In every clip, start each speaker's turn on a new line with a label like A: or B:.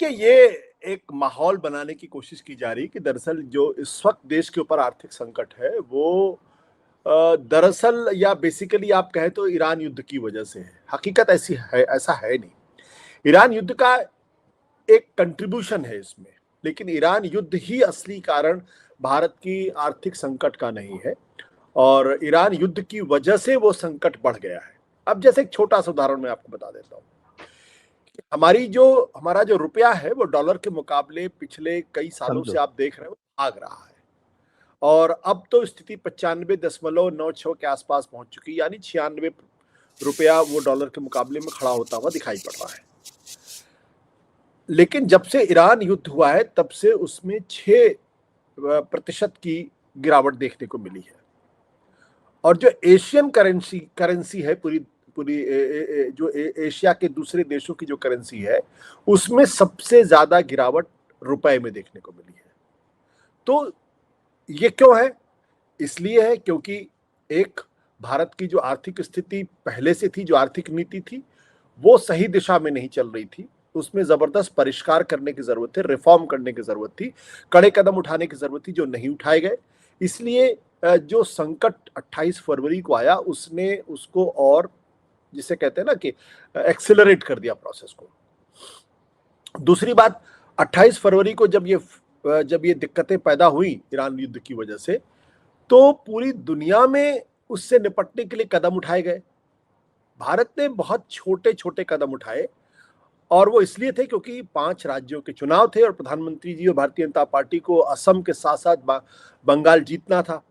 A: देखिए, ये एक माहौल बनाने की कोशिश की जा रही है कि दरअसल जो इस वक्त देश के ऊपर आर्थिक संकट है वो दरअसल या बेसिकली आप कहें तो ईरान युद्ध की वजह से है। हकीकत ऐसी है, ऐसा है नहीं। ईरान युद्ध का एक कंट्रीब्यूशन है इसमें, लेकिन ईरान युद्ध ही असली कारण भारत की आर्थिक संकट का नहीं है और ईरान युद्ध की वजह से वो संकट बढ़ गया है। अब जैसे एक छोटा सा उदाहरण मैं आपको बता देता हूँ। हमारा जो रुपया है वो डॉलर के मुकाबले पिछले कई सालों से आप देख रहे हो भाग रहा है और अब तो स्थिति 95.96 के आसपास पहुंच चुकी है, यानी 96 रुपया वो डॉलर के मुकाबले में खड़ा होता हुआ दिखाई पड़ रहा है। लेकिन जब से ईरान युद्ध हुआ है तब से उसमें 6% की गिरावट देखने को मिली है और जो एशियन करेंसी है पूरी पूरी जो एशिया के दूसरे देशों की जो करेंसी है उसमें सबसे ज्यादा गिरावट रुपए में देखने को मिली है। तो ये क्यों है? इसलिए है क्योंकि एक, भारत की जो आर्थिक स्थिति पहले से थी, जो आर्थिक नीति थी वो सही दिशा में नहीं चल रही थी, उसमें जबरदस्त परिष्कार करने की जरूरत है, रिफॉर्म करने की जरूरत थी, कड़े कदम उठाने की जरूरत थी जो नहीं उठाए गए। इसलिए जो संकट 28 फरवरी को आया उसने उसको और, जिसे कहते हैं ना कि एक्सेलरेट कर दिया प्रोसेस को। दूसरी बात, 28 फरवरी को जब ये दिक्कतें पैदा हुई ईरान युद्ध की वजह से, तो पूरी दुनिया में उससे निपटने के लिए कदम उठाए गए। भारत ने बहुत छोटे छोटे कदम उठाए और वो इसलिए थे क्योंकि 5 राज्यों के चुनाव थे और प्रधानमंत्री जी और भारतीय जनता पार्टी को असम के साथ साथ बंगाल जीतना था।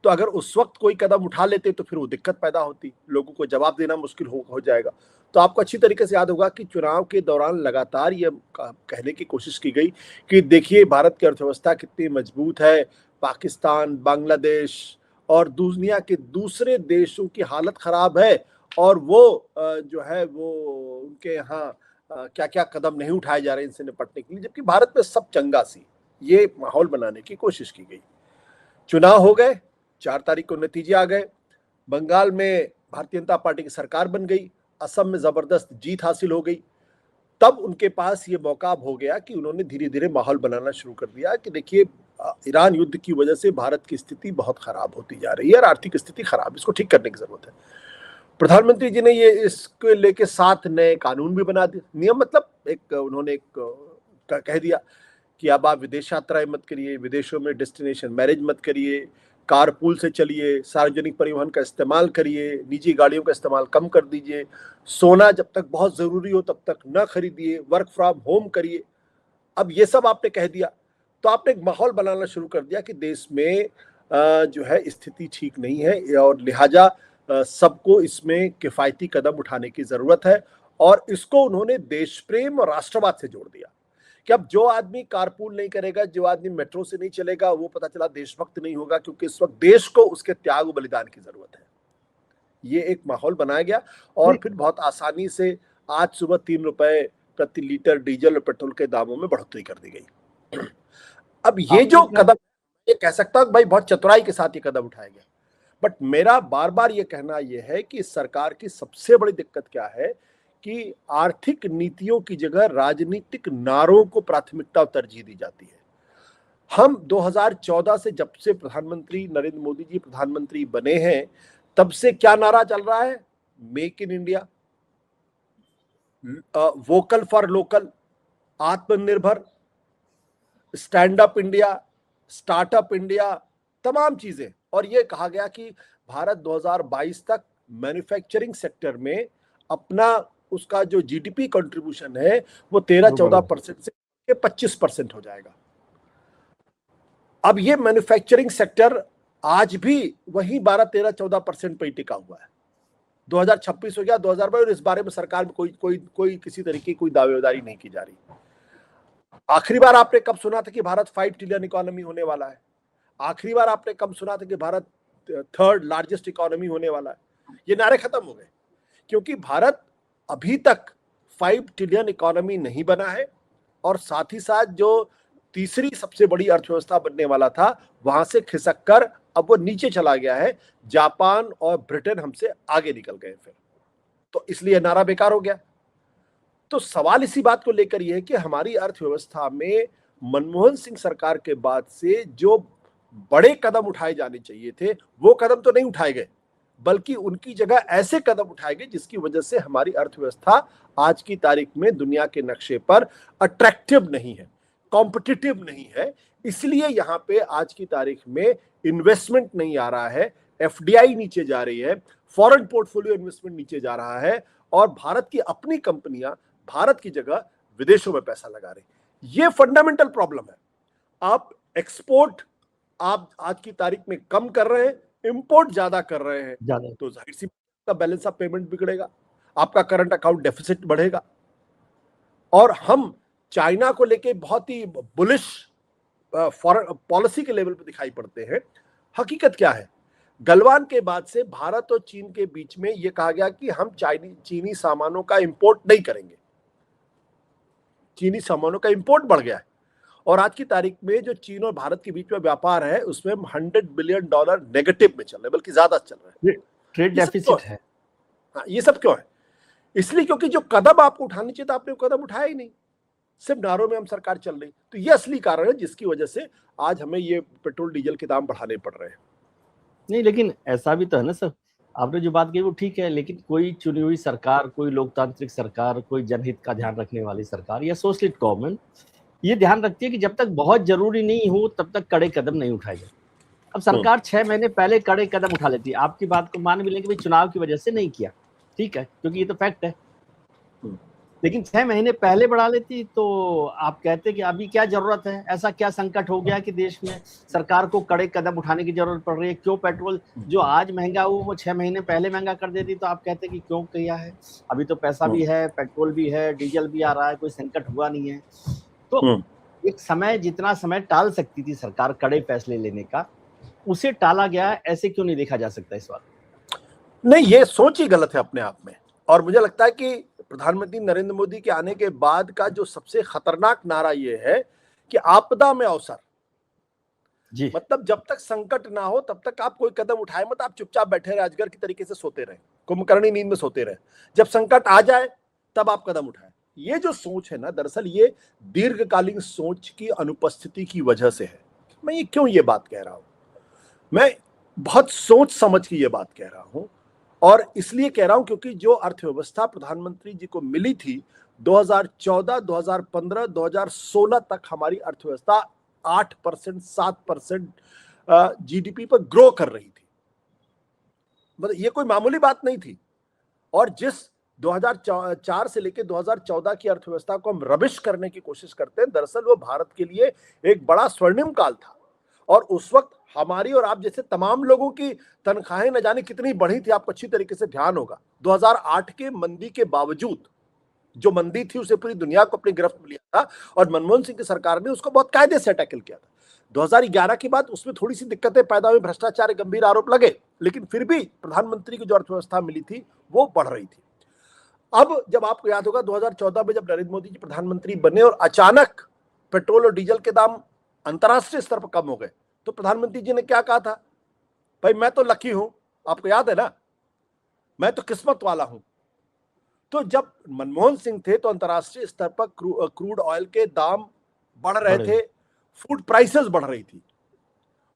A: तो अगर उस वक्त कोई कदम उठा लेते तो फिर वो दिक्कत पैदा होती, लोगों को जवाब देना मुश्किल हो जाएगा। तो आपको अच्छी तरीके से याद होगा कि चुनाव के दौरान लगातार ये कहने की कोशिश की गई कि देखिए भारत की अर्थव्यवस्था कितनी मजबूत है, पाकिस्तान, बांग्लादेश और दुनिया के दूसरे देशों की हालत खराब है और वो जो है वो उनके यहाँ क्या क्या कदम नहीं उठाए जा रहे इनसे निपटने के लिए, जबकि भारत में सब चंगा सी, ये माहौल बनाने की कोशिश की गई। चुनाव हो गए, 4 तारीख को नतीजे आ गए, बंगाल में भारतीय जनता पार्टी की सरकार बन गई, असम में जबरदस्त जीत हासिल हो गई। तब उनके पास ये मौका हो गया कि उन्होंने धीरे धीरे माहौल बनाना शुरू कर दिया कि देखिए ईरान युद्ध की वजह से भारत की स्थिति बहुत खराब होती जा रही है और आर्थिक स्थिति खराब, इसको ठीक करने की जरूरत है। प्रधानमंत्री जी ने ये इसको लेके 7 नए कानून भी बना दिए, नियम मतलब उन्होंने कह दिया कि अब आप विदेश यात्राएं मत करिए, विदेशों में डेस्टिनेशन मैरिज मत करिए, कारपूल से चलिए, सार्वजनिक परिवहन का इस्तेमाल करिए, निजी गाड़ियों का इस्तेमाल कम कर दीजिए, सोना जब तक बहुत जरूरी हो तब तक न खरीदिए, वर्क फ्रॉम होम करिए। अब ये सब आपने कह दिया तो आपने एक माहौल बनाना शुरू कर दिया कि देश में जो है स्थिति ठीक नहीं है और लिहाजा सबको इसमें किफायती कदम उठाने की जरूरत है। और इसको उन्होंने देश प्रेम और राष्ट्रवाद से जोड़ दिया कि अब जो आदमी कारपूल नहीं करेगा, जो आदमी मेट्रो से नहीं चलेगा, वो पता चला देशभक्त नहीं होगा, क्योंकि इस वक्त देश को उसके त्याग बलिदान की जरूरत है। ये एक माहौल बनाया गया और फिर बहुत आसानी से आज सुबह 3 रुपए प्रति लीटर डीजल और पेट्रोल के दामों में बढ़ोतरी कर दी गई। अब ये जो कदम, ये कह सकता हूं भाई बहुत चतुराई के साथ ये कदम उठाया गया, बट मेरा बार बार ये कहना यह है कि सरकार की सबसे बड़ी दिक्कत क्या है कि आर्थिक नीतियों की जगह राजनीतिक नारों को प्राथमिकता और तरजीह दी जाती है। हम 2014 से, जब से प्रधानमंत्री नरेंद्र मोदी जी प्रधानमंत्री बने हैं, तब से क्या नारा चल रहा है? Make in India, vocal for local, आत्मनिर्भर, stand up India, startup India, तमाम चीजें। और ये कहा गया कि भारत 2022 तक मैन्युफैक्चरिंग सेक्टर में अपना उसका जो जीडीपी कंट्रीब्यूशन है वो 13-14% से 25% हो जाएगा। अब ये मैन्युफैक्चरिंग सेक्टर आज भी वही 12-13-14% पर ही टिका हुआ है। 2026 हो गया, 2022, और इस बारे में सरकार में कोई किसी तरीके की कोई दावेदारी नहीं की जा रही। आखिरी बार आपने कब सुना था कि भारत 5 ट्रिलियन इकोनॉमी होने वाला है? आखिरी बार आपने कब सुना था कि भारत 3rd लार्जेस्ट इकोनॉमी होने वाला है? ये नारे खत्म हो गए, क्योंकि भारत अभी तक 5 ट्रिलियन इकोनॉमी नहीं बना है और साथ ही साथ जो तीसरी सबसे बड़ी अर्थव्यवस्था बनने वाला था वहां से खिसक कर अब वो नीचे चला गया है। जापान और ब्रिटेन हमसे आगे निकल गए फिर, तो इसलिए नारा बेकार हो गया। तो सवाल इसी बात को लेकर यह है कि हमारी अर्थव्यवस्था में मनमोहन सिंह सरकार के बाद से जो बड़े कदम उठाए जाने चाहिए थे वो कदम तो नहीं उठाए गए, बल्कि उनकी जगह ऐसे कदम उठाए गए जिसकी वजह से हमारी अर्थव्यवस्था आज की तारीख में दुनिया के नक्शे पर अट्रैक्टिव नहीं है, कॉम्पिटिटिव नहीं है। इसलिए यहां पे आज की तारीख में इन्वेस्टमेंट नहीं आ रहा है, एफडीआई नीचे जा रही है, फॉरेन पोर्टफोलियो इन्वेस्टमेंट नीचे जा रहा है और भारत की अपनी कंपनियां भारत की जगह विदेशों में पैसा लगा रही। ये फंडामेंटल प्रॉब्लम है। आप एक्सपोर्ट आप आज की तारीख में कम कर रहे हैं, इंपोर्ट ज्यादा कर रहे हैं, तो जाहिर सी का बैलेंस ऑफ पेमेंट बिगड़ेगा, आपका करंट अकाउंट डेफिसिट बढ़ेगा। और हम चाइना को लेके बहुत ही बुलिश फॉरेन पॉलिसी के लेवल पे दिखाई पड़ते हैं। हकीकत क्या है, गलवान के बाद से भारत और चीन के बीच में यह कहा गया कि हम चीनी सामानों का इंपोर्ट नहीं करेंगे। चीनी सामानों का इंपोर्ट बढ़ गया है और आज की तारीख में जो चीन और भारत के बीच में व्यापार है उसमें $100 बिलियन नेगेटिव में चल रहे हैं, बल्कि ज्यादा चल रहे हैं,
B: ट्रेड डेफिसिट है।
A: हाँ, ये सब क्यों है? इसलिए क्योंकि जो कदम आपको उठाने चाहिए था आपने वो कदम उठाया ही नहीं, सिर्फ नारों में हम सरकार चल रही। तो ये असली कारण है जिसकी वजह से आज हमें ये पेट्रोल डीजल के दाम बढ़ाने पड़ रहे हैं।
B: नहीं, लेकिन ऐसा भी तो है ना सर, आपने जो बात कही वो ठीक है, लेकिन कोई चुनी हुई सरकार, कोई लोकतांत्रिक सरकार, कोई जनहित का ध्यान रखने वाली सरकार या सोशलिस्ट गवर्नमेंट ये ध्यान रखती है कि जब तक बहुत जरूरी नहीं हो तब तक कड़े कदम नहीं उठाए जाए। अब सरकार 6 महीने पहले कड़े कदम उठा लेती है, आपकी बात को मान भी लेंगे भाई चुनाव की वजह से नहीं किया, ठीक है, क्योंकि ये तो फैक्ट है, लेकिन 6 महीने पहले बढ़ा लेती तो आप कहते कि अभी क्या जरूरत है, ऐसा क्या संकट हो गया कि देश में सरकार को कड़े कदम उठाने की जरूरत पड़ रही है? क्यों पेट्रोल जो आज महंगा हो वो 6 महीने पहले महंगा कर देती तो आप कहते कि क्यों किया है? अभी तो पैसा भी है, पेट्रोल भी है, डीजल भी आ रहा है, कोई संकट हुआ नहीं है। तो एक समय, जितना समय टाल सकती थी सरकार कड़े फैसले लेने का, उसे टाला गया। ऐसे क्यों नहीं देखा जा सकता इस बात?
A: नहीं, ये सोच ही गलत है अपने आप में। और मुझे लगता है कि प्रधानमंत्री नरेंद्र मोदी के आने के बाद का जो सबसे खतरनाक नारा ये है कि आपदा में अवसर जी। मतलब जब तक संकट ना हो तब तक आप कोई कदम उठाए मत, आप चुपचाप बैठे रहे, अजगर की तरीके से सोते रहे, कुंभकर्णी नींद में सोते रहे। जब संकट आ जाए तब आप कदम उठाएं। ये जो सोच है ना, दरअसल ये दीर्घकालीन सोच की अनुपस्थिति की वजह से है। मैं ये क्यों ये बात कह रहा हूं, मैं बहुत सोच समझ के ये बात कह रहा हूं और इसलिए कह रहा हूं क्योंकि जो अर्थव्यवस्था प्रधानमंत्री जी को मिली थी 2014, 2015, 2016 तक हमारी अर्थव्यवस्था 8%, 7% जीडीपी पर ग्रो कर रही थी। मतलब ये कोई मामूली बात नहीं थी। और जिस 2004 से लेकर 2014 की अर्थव्यवस्था को हम रबिश करने की कोशिश करते हैं, दरअसल वो भारत के लिए एक बड़ा स्वर्णिम काल था। और उस वक्त हमारी और आप जैसे तमाम लोगों की तनख्वाहें न जाने कितनी बढ़ी थी, आपको अच्छी तरीके से ध्यान होगा। 2008 के मंदी के बावजूद, जो मंदी थी उसे पूरी दुनिया को अपनी गिरफ्त में लिया था और मनमोहन सिंह की सरकार ने उसको बहुत कायदे से टैकल किया था। 2011 के बाद उसमें थोड़ी सी दिक्कतें पैदा हुई, भ्रष्टाचार के गंभीर आरोप लगे, लेकिन फिर भी प्रधानमंत्री की जो अर्थव्यवस्था मिली थी वो बढ़ रही थी। अब जब आपको याद होगा 2014 में जब नरेंद्र मोदी जी प्रधानमंत्री बने और अचानक पेट्रोल और डीजल के दाम अंतरराष्ट्रीय स्तर पर कम हो गए, तो प्रधानमंत्री जी ने क्या कहा था, भाई मैं तो लकी हूं, आपको याद है ना, मैं तो किस्मत वाला हूं। तो जब मनमोहन सिंह थे तो अंतरराष्ट्रीय स्तर पर क्रूड ऑयल के दाम बढ़ रहे थे, फूड प्राइसेस बढ़ रही थी,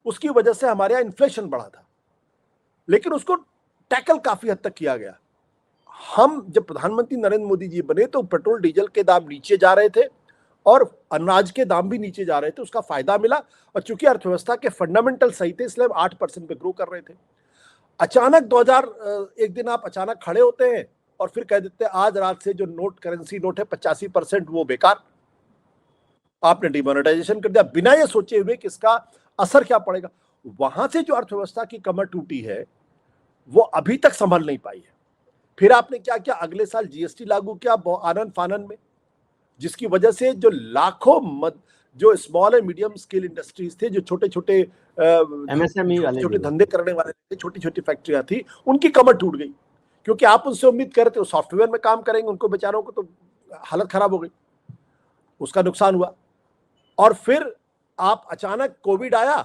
A: उसकी वजह से हमारे यहां इन्फ्लेशन बढ़ा था, लेकिन उसको टैकल काफी हद तक किया गया। हम जब प्रधानमंत्री नरेंद्र मोदी जी बने तो पेट्रोल डीजल के दाम नीचे जा रहे थे और अनाज के दाम भी नीचे जा रहे थे, उसका फायदा मिला। और चूंकि अर्थव्यवस्था के फंडामेंटल सही थे इसलिए हम 8% पे ग्रो कर रहे थे। अचानक 2000 एक दिन आप अचानक खड़े होते हैं और फिर कह देते हैं आज रात से जो करेंसी नोट है 85% वो बेकार, आपने डिमोनेटाइजेशन कर दिया बिना ये सोचे हुए कि इसका असर क्या पड़ेगा। वहां से जो अर्थव्यवस्था की कमर टूटी है वो अभी तक संभल नहीं पाई है। फिर आपने क्या किया, अगले साल जीएसटी लागू किया आनन फानन में, जिसकी वजह से जो लाखों जो small and medium scale industries थे, जो छोटे छोटे छोटे धंधे करने वाले थे, छोटी छोटी फैक्ट्रियां थी, उनकी कमर टूट गई। क्योंकि आप उनसे उम्मीद करते हो सॉफ्टवेयर में काम करेंगे, उनको बेचारों को तो हालत खराब हो गई, उसका नुकसान हुआ। और फिर आप अचानक कोविड आया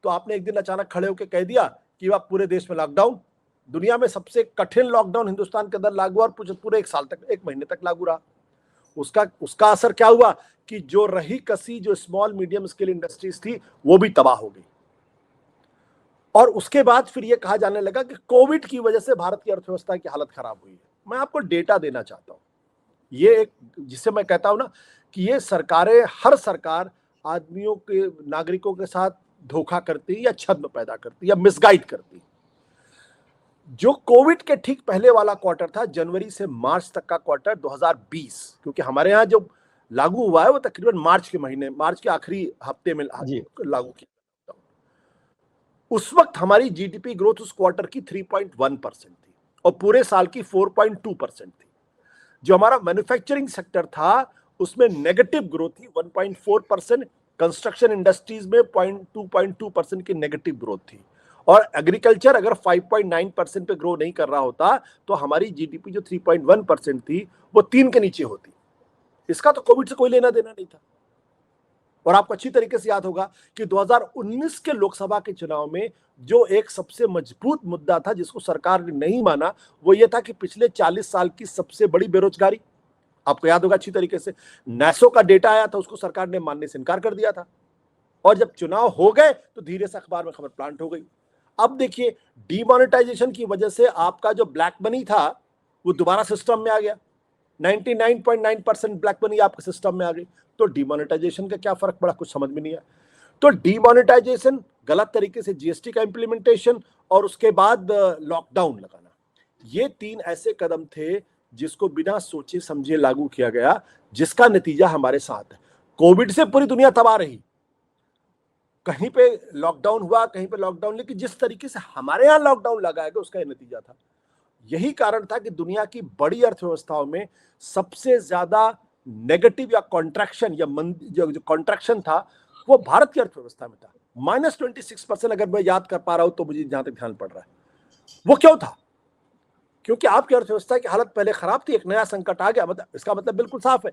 A: तो आपने एक दिन अचानक खड़े होकर कह दिया कि आप पूरे देश में लॉकडाउन, दुनिया में सबसे कठिन लॉकडाउन हिंदुस्तान के अंदर लागू और पूरे 1 साल तक, 1 महीने तक लागू रहा। उसका उसका असर क्या हुआ कि जो रही कसी जो स्मॉल मीडियम स्केल इंडस्ट्रीज थी वो भी तबाह हो गई। और उसके बाद फिर ये कहा जाने लगा कि कोविड की वजह से भारत की अर्थव्यवस्था की हालत खराब हुई है। मैं आपको डेटा देना चाहता हूं, ये एक जिसे मैं कहता हूं ना कि ये सरकारें, हर सरकार आदमियों के, नागरिकों के साथ धोखा करती है या छद्म पैदा करती है या मिसगाइड करती है। जो कोविड के ठीक पहले वाला क्वार्टर था, जनवरी से मार्च तक का क्वार्टर 2020, क्योंकि हमारे यहाँ जो लागू हुआ है वो तकरीबन मार्च के महीने, मार्च के आखिरी हफ्ते में लागू किया। उस वक्त हमारी जीडीपी ग्रोथ उस क्वार्टर की 3.1% थी और पूरे साल की 4.2% थी। जो हमारा मैन्युफैक्चरिंग सेक्टर था उसमें नेगेटिव ग्रोथ थी 1.4%, कंस्ट्रक्शन इंडस्ट्रीज में 2.2% की नेगेटिव ग्रोथ थी, और एग्रीकल्चर अगर 5.9% पे ग्रो नहीं कर रहा होता तो हमारी जीडीपी जो 3.1% थी वो 3 के नीचे होती। इसका तो कोविड से कोई लेना देना नहीं था। और आपको अच्छी तरीके से याद होगा कि 2019 के लोकसभा के चुनाव में जो एक सबसे मजबूत मुद्दा था जिसको सरकार ने नहीं माना, वो ये था कि पिछले 40 साल की सबसे बड़ी बेरोजगारी, आपको याद होगा अच्छी तरीके से, नैसो का डेटा आया था, उसको सरकार ने मानने से इनकार कर दिया था। और जब चुनाव हो गए तो धीरे से अखबार में खबर प्लांट हो गई। अब देखिए, डीमोनेटाइजेशन की वजह से आपका जो ब्लैक मनी था वो दोबारा सिस्टम में आ गया, 99.9% ब्लैक मनी आपके सिस्टम में आ गई। तो डीमोनेटाइजेशन का क्या फर्क पड़ा, कुछ समझ में नहीं आया। तो डीमोनेटाइजेशन, गलत तरीके से जीएसटी का इंप्लीमेंटेशन और उसके बाद लॉकडाउन लगाना, ये 3 ऐसे कदम थे जिसको बिना सोचे समझे लागू किया गया, जिसका नतीजा हमारे साथ है। कोविड से पूरी दुनिया तबाह रही, कहीं पे लॉकडाउन हुआ, कहीं पे लॉकडाउन, लेकिन जिस तरीके से हमारे यहां लॉकडाउन लगाया गया उसका यह नतीजा था। यही कारण था कि दुनिया की बड़ी अर्थव्यवस्थाओं में सबसे ज्यादा नेगेटिव या कॉन्ट्रैक्शन या जो कॉन्ट्रैक्शन था वो भारत की अर्थव्यवस्था में था। -26% अगर मैं याद कर पा रहा हूं तो मुझे जहां तक ध्यान पड़ रहा है। वो क्यों था? क्योंकि आपकी अर्थव्यवस्था की हालत पहले खराब थी, एक नया संकट आ गया। मतलब इसका मतलब बिल्कुल साफ है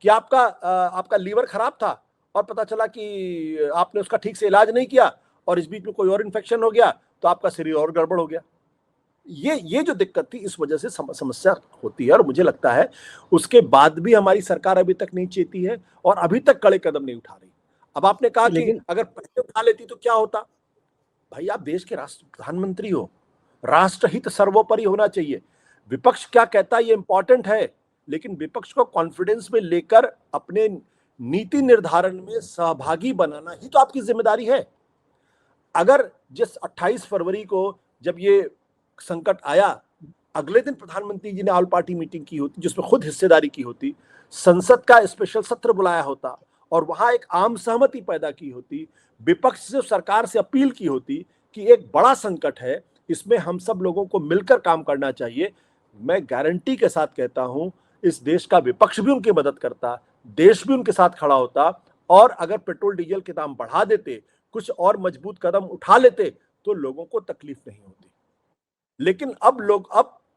A: कि आपका लीवर खराब था और पता चला कि आपने उसका ठीक से इलाज नहीं किया और इस बीच में कोई और इन्फेक्शन हो गया तो आपका शरीर और गड़बड़ हो गया। ये जो दिक्कत थी, इस वजह से समस्या होती है। और मुझे लगता है उसके बाद भी हमारी सरकार अभी तक नहीं चेती है और अभी तक कड़े कदम नहीं उठा रही। अब आपने कहा कि अगर पहले उठा लेती तो क्या होता। भाई, आप देश के राष्ट्र प्रधानमंत्री हो, राष्ट्रहित सर्वोपरि होना चाहिए। विपक्ष क्या कहता है ये इंपॉर्टेंट है, लेकिन विपक्ष को कॉन्फिडेंस में लेकर अपने नीति निर्धारण में सहभागी बनाना ही तो आपकी जिम्मेदारी है। अगर जिस 28 फरवरी को जब ये संकट आया, अगले दिन प्रधानमंत्री जी ने ऑल पार्टी मीटिंग की होती जिसमें खुद हिस्सेदारी की होती, संसद का स्पेशल सत्र बुलाया होता और वहां एक आम सहमति पैदा की होती, विपक्ष से सरकार से अपील की होती कि एक बड़ा संकट है, इसमें हम सब लोगों को मिलकर काम करना चाहिए, मैं गारंटी के साथ कहता हूं इस देश का विपक्ष भी उनकी मदद करता, देश भी उनके साथ खड़ा होता। और अगर पेट्रोल डीजल के दाम बढ़ा देते, कुछ और मजबूत कदम उठा लेते तो लोगों को तकलीफ नहीं होती। लेकिन अब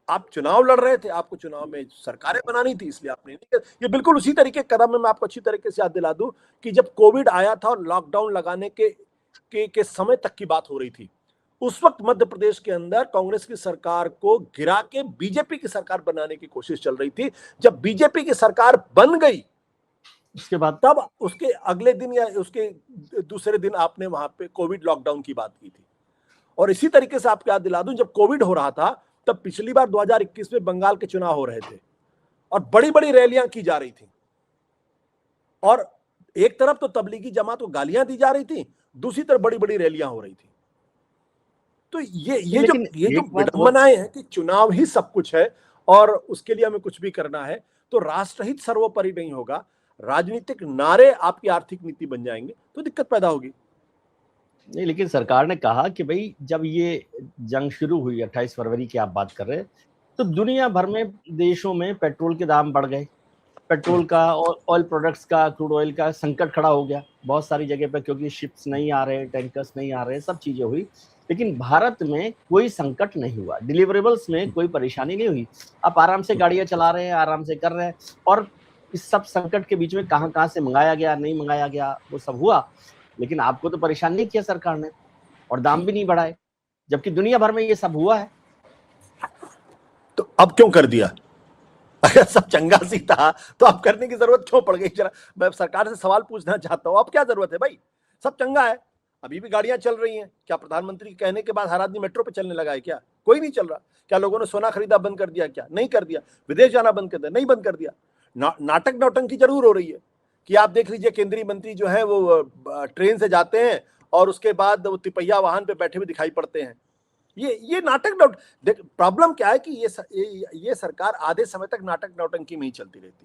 A: आप चुनाव लड़ रहे थे, आपको चुनाव में सरकारें बनानी थी, इसलिए आपने नहीं किया। ये बिल्कुल उसी तरीके के कदम में मैं आपको अच्छी तरीके से याद दिला दूं कि जब कोविड आया था और लॉकडाउन लगाने के समय तक की बात हो रही थी, उस वक्त मध्य प्रदेश के अंदर कांग्रेस की सरकार को गिरा के बीजेपी की सरकार बनाने की कोशिश चल रही थी। जब बीजेपी की सरकार बन गई
B: उसके बाद
A: तब उसके अगले दिन या उसके दूसरे दिन आपने वहां पे कोविड लॉकडाउन की बात की थी। और इसी तरीके से आपको याद दिला दूं, जब कोविड हो रहा था तब पिछली बार 2021 में बंगाल के चुनाव हो रहे थे और बड़ी बड़ी रैलियां की जा रही थी और एक तरफ तो तबलीगी जमात को गालियां दी जा रही थी, दूसरी तरफ बड़ी बड़ी रैलियां हो रही थी। तो ये जो विडंबनाएं हैं कि चुनाव ही सब कुछ है और उसके लिए हमें कुछ भी करना है, तो राष्ट्रहित सर्वोपरि नहीं होगा, राजनीतिक नारे आपकी आर्थिक नीति बन जाएंगे तो दिक्कत पैदा होगी।
B: नहीं, लेकिन सरकार ने कहा कि भाई जब ये जंग शुरू हुई 28 फरवरी की आप बात कर रहे हैं, तो दुनिया भर में देशों में पेट्रोल के दाम बढ़ गए, पेट्रोल का और ऑयल प्रोडक्ट्स का, क्रूड ऑयल का संकट खड़ा हो गया बहुत सारी जगह पर, क्योंकि शिप्स नहीं आ रहे, टैंकर्स नहीं आ रहे, सब चीजें हुई। लेकिन भारत में कोई संकट नहीं हुआ, डिलीवरेबल्स में कोई परेशानी नहीं हुई। आप आराम से गाड़ियां चला रहे हैं, आराम से कर रहे हैं। और इस सब संकट के बीच में कहाँ से मंगाया गया, नहीं मंगाया गया, वो सब हुआ, लेकिन आपको तो परेशान नहीं किया सरकार ने और दाम भी नहीं बढ़ाए, जबकि दुनिया भर में ये सब हुआ है।
A: तो अब क्यों कर दिया? अगर सब चंगा सी था तो अब करने की जरूरत क्यों पड़ गई? जरा मैं सरकार से सवाल पूछना चाहता हूं, अब क्या जरूरत है भाई? सब चंगा है, अभी भी गाड़ियां चल रही हैं। क्या प्रधानमंत्री के कहने के बाद हर आदमी मेट्रो पे चलने लगा है क्या? कोई नहीं चल रहा। क्या लोगों ने सोना खरीदा बंद कर दिया? क्या नहीं कर दिया। विदेश जाना बंद कर दिया? नहीं बंद कर दिया। नाटक नौटंकी जरूर हो रही है कि आप देख लीजिए केंद्रीय मंत्री जो है वो ट्रेन से जाते हैं और उसके बाद वो तिपैया वाहन पे बैठे हुए दिखाई पड़ते हैं। ये नाटक देख, प्रॉब्लम क्या है कि ये सरकार आधे समय तक नाटक नौटंकी में ही चलती रहती है।